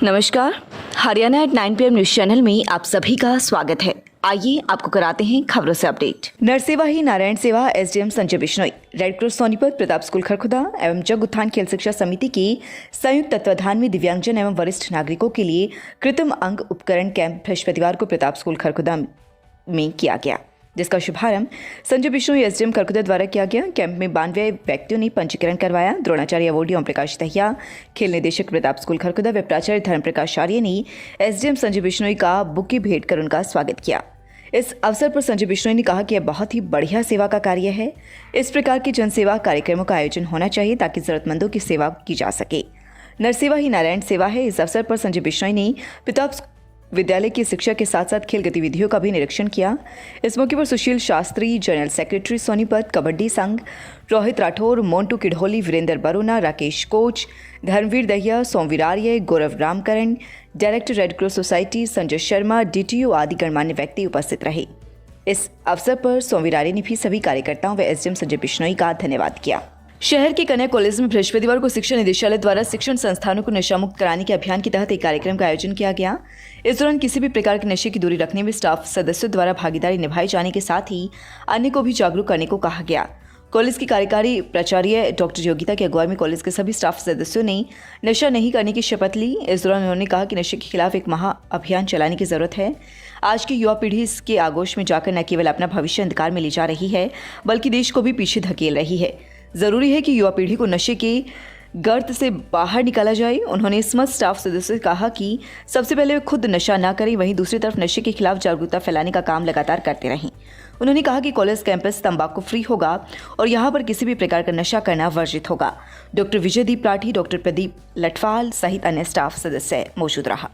नमस्कार, Haryana at 9 PM news channel में आप सभी का स्वागत है। आइए आपको कराते हैं खबरों से अपडेट। नरसेवा ही नारायण सेवा SDM Sanjay Bishnoi, red cross Sonipat, Pratap school Kharkhoda एवं जग उत्थान खेल शिक्षा समिति के संयुक्त तत्वाधान में दिव्यांगजन एवं वरिष्ठ नागरिकों के लिए कृत्रिम अंग उपकरण कैंप बृहस्पतिवार को प्रताप स्कूल खरखुदा में किया गया, जिसका शुभारंभ संजय बिश्नोई एसडीएम खरखुदा द्वारा किया गया। कैंप में 92 व्यक्तियों ने पंजीकरण करवाया। द्रोणाचार्य अवॉर्डी ओम प्रकाश दहिया, खेल निदेशक प्रताप स्कूल खरखुदा व प्राचार्य धर्म प्रकाश आर्य ने एसडीएम संजय बिश्नोई का बुके भेंट कर उनका स्वागत किया। इस अवसर पर संजय बिश्नोई ने कहा कि यह बहुत ही बढ़िया सेवा का कार्य है। इस प्रकार के जनसेवा कार्यक्रमों का आयोजन होना चाहिए ताकि जरूरतमंदों की सेवा की जा सके। नरसेवा ही नारायण सेवा है। इस अवसर पर संजय बिश्नोई ने प्रताप विद्यालय की शिक्षा के साथ साथ खेल गतिविधियों का भी निरीक्षण किया। इस मौके पर सुशील शास्त्री, जनरल सेक्रेटरी सोनीपत, कबड्डी संघ, Rohit Rathore, Montu Kidholi, Virender Barona, Rakesh coach, Dharamvir Dahiya, Somvir Arya, Gaurav Ramkaran, director red cross society Sanjay Sharma, DTO आदि गणमान्य व्यक्ति उपस्थित रहे। इस अवसर पर सोमवीर आर्य ने भी सभी कार्यकर्ताओं व एसडीएम संजय बिश्नोई का धन्यवाद किया। शहर के कन्या कॉलेज में बृहस्पतिवार को शिक्षा निदेशालय द्वारा शिक्षण संस्थानों को नशा मुक्त कराने के अभियान के तहत एक कार्यक्रम का आयोजन किया गया। इस दौरान किसी भी प्रकार के नशे की दूरी रखने में स्टाफ सदस्यों द्वारा भागीदारी निभाए जाने के साथ ही अन्य को भी जागरूक करने को कहा गया। कॉलेज की कार्यकारी प्राचार्य डॉक्टर योगिता की अगुवाई में कॉलेज के सभी स्टाफ सदस्यों ने नशा नहीं करने की शपथ ली। इस दौरान उन्होंने कहा कि नशे के खिलाफ एक महा अभियान चलाने की जरूरत है। आज की युवा पीढ़ी इसके आगोश में जाकर न केवल अपना भविष्य अंधकार में ले जा रही है, बल्कि देश को भी पीछे धकेल रही है। जरूरी है कि युवा पीढ़ी को नशे के गर्त से बाहर निकाला जाए। उन्होंने समस्त स्टाफ सदस्यों से कहा कि सबसे पहले वे खुद नशा ना करें, वहीं दूसरी तरफ नशे के खिलाफ जागरूकता फैलाने का काम लगातार करते रहें। उन्होंने कहा कि कॉलेज कैंपस तंबाकू फ्री होगा और यहाँ पर किसी भी प्रकार का नशा करना वर्जित होगा। डॉक्टर विजयदीप राठी, डॉक्टर प्रदीप लटवाल सहित अन्य स्टाफ सदस्य मौजूद रहा।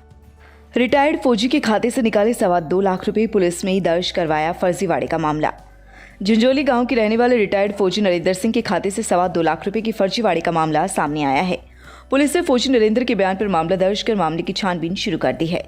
रिटायर्ड फौजी के खाते से निकाले 2.25 लाख रुपए, पुलिस में दर्ज करवाया फर्जीवाड़े का मामला। झुंझोली गांव के रहने वाले रिटायर्ड फौजी नरेंद्र सिंह के खाते से 2.25 लाख रुपए की फर्जीवाड़े का मामला सामने आया है। पुलिस ने फौजी नरेंद्र के बयान पर मामला दर्ज कर मामले की छानबीन शुरू कर दी है।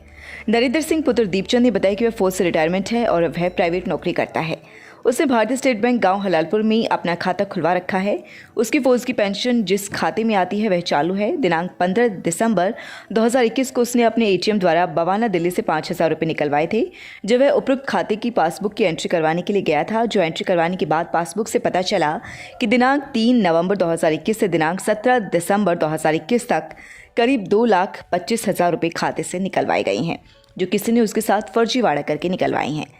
नरेंद्र सिंह पुत्र दीपचंद ने बताया कि वह फौज से रिटायरमेंट है और वह प्राइवेट नौकरी करता है। उसने भारतीय स्टेट बैंक गांव हलालपुर में अपना खाता खुलवा रखा है। उसकी फौज की पेंशन जिस खाते में आती है वह चालू है। दिनांक 15 दिसंबर 2021 को उसने अपने एटीएम द्वारा बवाना दिल्ली से 5,000 रुपये निकलवाए थे, जब वह उपरोक्त खाते की पासबुक की एंट्री करवाने के लिए गया था। जो एंट्री करवाने के बाद पासबुक से पता चला कि दिनांक 3 नवंबर 2021 से दिनांक 17 दिसंबर 2021 तक करीब 2,25,000 रुपये खाते से निकलवाए गए हैं, जो किसी ने उसके साथ फर्जीवाड़ा करके निकलवाए हैं।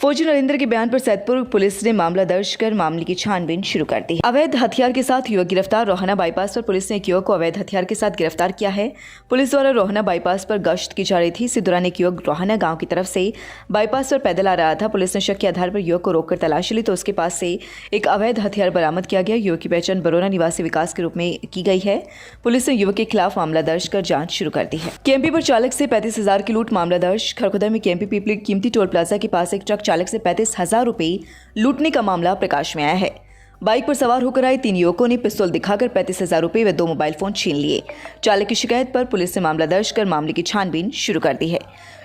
फौजी नरेंद्र के बयान पर सैदपुर पुलिस ने मामला दर्ज कर मामले की छानबीन शुरू कर दी है। अवैध हथियार के साथ युवक गिरफ्तार। रोहना बाईपास पर पुलिस ने एक युवक को अवैध हथियार के साथ गिरफ्तार किया है। पुलिस द्वारा रोहना बाईपास पर गश्त की जा रही थी। इसी दौरान एक युवक रोहना गांव की तरफ से बाईपास पर पैदल आ रहा था। पुलिस ने शक के आधार पर युवक को रोककर तलाशी ली तो उसके पास से एक अवैध हथियार बरामद किया गया। युवक की पहचान बरोना निवासी विकास के रूप में की गई है। पुलिस ने युवक के खिलाफ मामला दर्ज कर जांच शुरू कर दी है। केएमपी पर चालक से 35,000 की लूट, मामला दर्ज। खरखुदा में केएमपी पीपली कीमती टोल प्लाजा के पास एक ट्रक चालक से 35,000 रुपए लूटने का मामला प्रकाश में आया है। बाइक पर सवार होकर आए 3 युवकों ने पिस्तौल दिखाकर 35,000 रुपए व 2 मोबाइल फोन छीन लिए। चालक की शिकायत पर पुलिस ने मामला दर्ज कर मामले की छानबीन शुरू कर दी है।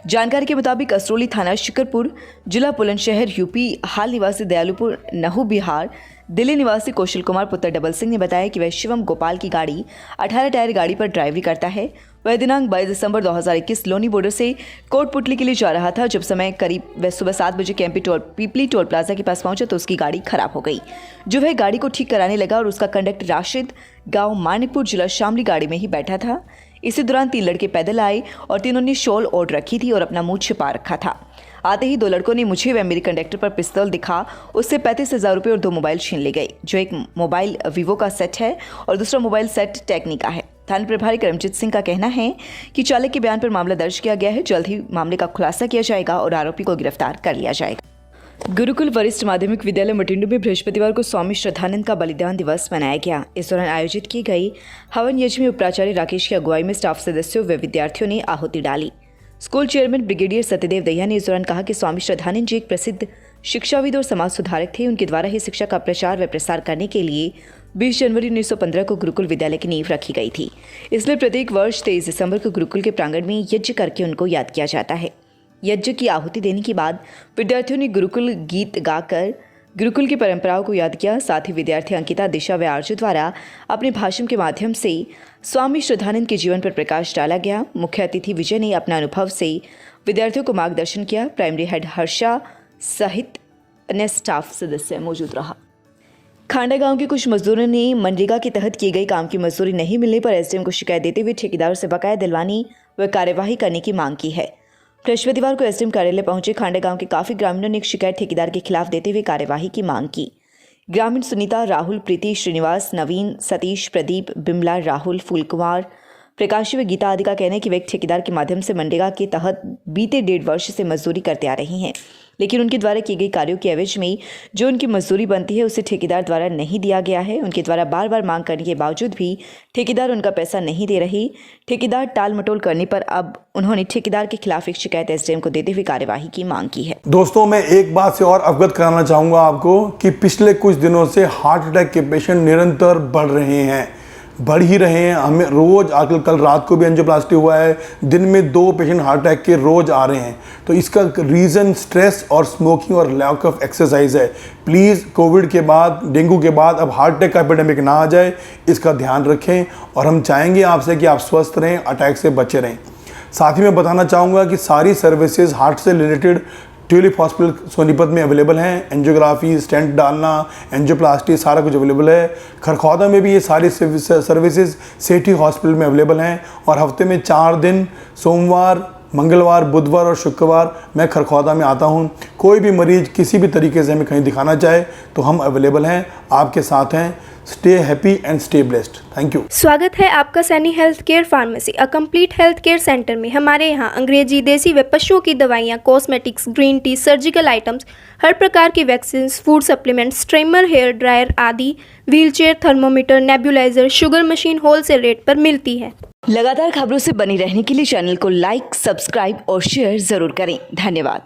जानकारी के मुताबिक असरोली थाना शिकरपुर, जिला बुलंदशहर यूपी, हाल निवासी दयालुपुर नहू बिहार, दिल्ली निवासी कौशल कुमार पुत्र डबल सिंह ने बताया कि वह शिवम गोपाल की गाड़ी 18 टायर गाड़ी पर ड्राइवरी करता है। वह दिनांक 22 दिसंबर 2021 लोनी बॉर्डर से कोटपुतली के लिए जा रहा था। जब समय करीब वह सुबह 7 बजे पीपली टोल प्लाजा के पास पहुंचा तो उसकी गाड़ी खराब हो गई। जो वह गाड़ी को ठीक कराने लगा और उसका कंडक्टर राशिद गांव मानिकपुर जिला शामली गाड़ी में ही बैठा था। इसी दौरान 3 लड़के पैदल आए और तीनों ने शॉल ओढ़ रखी थी और अपना मुंह छिपा रखा था। आते ही 2 लड़कों ने मुझे व मेरे कंडक्टर पर पिस्तौल दिखा उससे 35,000 रुपये और 2 मोबाइल छीन ले गए। जो एक मोबाइल वीवो का सेट है और दूसरा मोबाइल सेट टेक्नी का है। थाना प्रभारी करमजीत सिंह का कहना है कि चालक के बयान पर मामला दर्ज किया गया है। जल्द ही मामले का खुलासा किया जाएगा और आरोपी को गिरफ्तार कर लिया जाएगा। गुरुकुल वरिष्ठ माध्यमिक विद्यालय मटिंडू में बृहस्पतिवार को स्वामी श्रद्धानंद का बलिदान दिवस मनाया गया। इस दौरान आयोजित की गई हवन यज्ञ में उपाचार्य राकेश की अगुवाई में स्टाफ सदस्यों व विद्यार्थियों ने आहुति डाली। School chairman brigadier Satyadev Dahiya ने इस दौरान कहा कि स्वामी श्रद्धानंद जी एक प्रसिद्ध शिक्षाविद और समाज सुधारक थे। उनके द्वारा ही शिक्षा का प्रचार व प्रसार करने के लिए 20 जनवरी 1915 को गुरुकुल विद्यालय की नींव रखी गई थी। इसलिए प्रत्येक वर्ष 23 दिसंबर को गुरुकुल के प्रांगण में यज्ञ करके उनको याद किया जाता है। यज्ञ की आहुति देने के बाद विद्यार्थियों ने गुरुकुल गीत गाकर गुरुकुल की परंपराओं को याद किया। साथ ही विद्यार्थी अंकिता, दिशा व आरजू द्वारा अपने भाषण के माध्यम से स्वामी श्रद्धानंद के जीवन पर प्रकाश डाला गया। मुख्य अतिथि विजय ने अपना अनुभव से विद्यार्थियों को मार्गदर्शन किया। प्राइमरी हेड हर्षा सहित अन्य स्टाफ सदस्य मौजूद रहा। खांडा गांव के कुछ मजदूरों ने मनरेगा के तहत किए गए काम की मजदूरी नहीं मिलने पर एसडीएम को शिकायत देते हुए ठेकेदार से बकाया दिलवानी व कार्यवाही करने की मांग की है। बृहस्पतिवार को एसडीएम कार्यालय पहुंचे खांडा गांव के काफी ग्रामीणों ने एक शिकायत ठेकेदार के खिलाफ देते हुए कार्यवाही की मांग की। ग्रामीण सुनीता, राहुल, प्रीति, श्रीनिवास, नवीन, सतीश, प्रदीप, बिमला, राहुल, फूलकुमार, प्रकाशी व गीता आदि का कहना है कि वे एक ठेकेदार के माध्यम से मनरेगा के तहत बीते 1.5 वर्ष से मजदूरी करते आ रही हैं, लेकिन उनके द्वारा की गई कार्यों के एवज में जो उनकी मजदूरी बनती है उसे ठेकेदार द्वारा नहीं दिया गया है। उनके द्वारा बार बार मांग करने के बावजूद भी ठेकेदार उनका पैसा नहीं दे रही। ठेकेदार टाल मटोल करने पर अब उन्होंने ठेकेदार के खिलाफ एक शिकायत एसडीएम को देते हुए कार्यवाही की मांग की है। दोस्तों, मैं एक बात से और अवगत कराना चाहूँगा आपको कि पिछले कुछ दिनों से हार्ट अटैक के पेशेंट निरंतर बढ़ रहे हैं, बढ़ ही रहे हैं। हमें रोज़ आजकल, कल रात को भी एंजियोप्लास्टी हुआ है, दिन में 2 पेशेंट हार्ट अटैक के रोज़ आ रहे हैं। तो इसका रीज़न स्ट्रेस और स्मोकिंग और लैक ऑफ एक्सरसाइज है। प्लीज़ कोविड के बाद, डेंगू के बाद अब हार्ट अटैक का एपिडेमिक ना आ जाए, इसका ध्यान रखें। और हम चाहेंगे आपसे कि आप स्वस्थ रहें, अटैक से बचे रहें। साथ ही मैं बताना चाहूँगा कि सारी सर्विसेज हार्ट से रिलेटेड ट्यूलिप हॉस्पिटल सोनीपत में अवेलेबल हैं। एंजियोग्राफी, स्टेंट डालना, एंजियोप्लास्टी, सारा कुछ अवेलेबल है। खरखौदा में भी ये सारी सर्विसेज सेठी हॉस्पिटल में अवेलेबल हैं। और हफ्ते में 4 दिन, सोमवार, मंगलवार, बुधवार और शुक्रवार मैं खरखौदा में आता हूँ। कोई भी मरीज किसी भी तरीके से हमें कहीं दिखाना चाहे तो हम अवेलेबल हैं, आपके साथ हैं। Stay happy and stay blessed. Thank you. स्वागत है आपका Saini health care pharmacy, a complete health care centre में। हमारे यहाँ अंग्रेजी, देसी व पशुओं की दवाइयाँ, cosmetics, green tea, surgical items, हर प्रकार की vaccine, food supplements, trimmer, hair dryer आदि, wheelchair, thermometer, nebuliser, sugar machine wholesale rate पर मिलती है। लगातार खबरों से बनी रहने के लिए चैनल को लाइक, सब्सक्राइब और शेयर जरूर करें। धन्यवाद।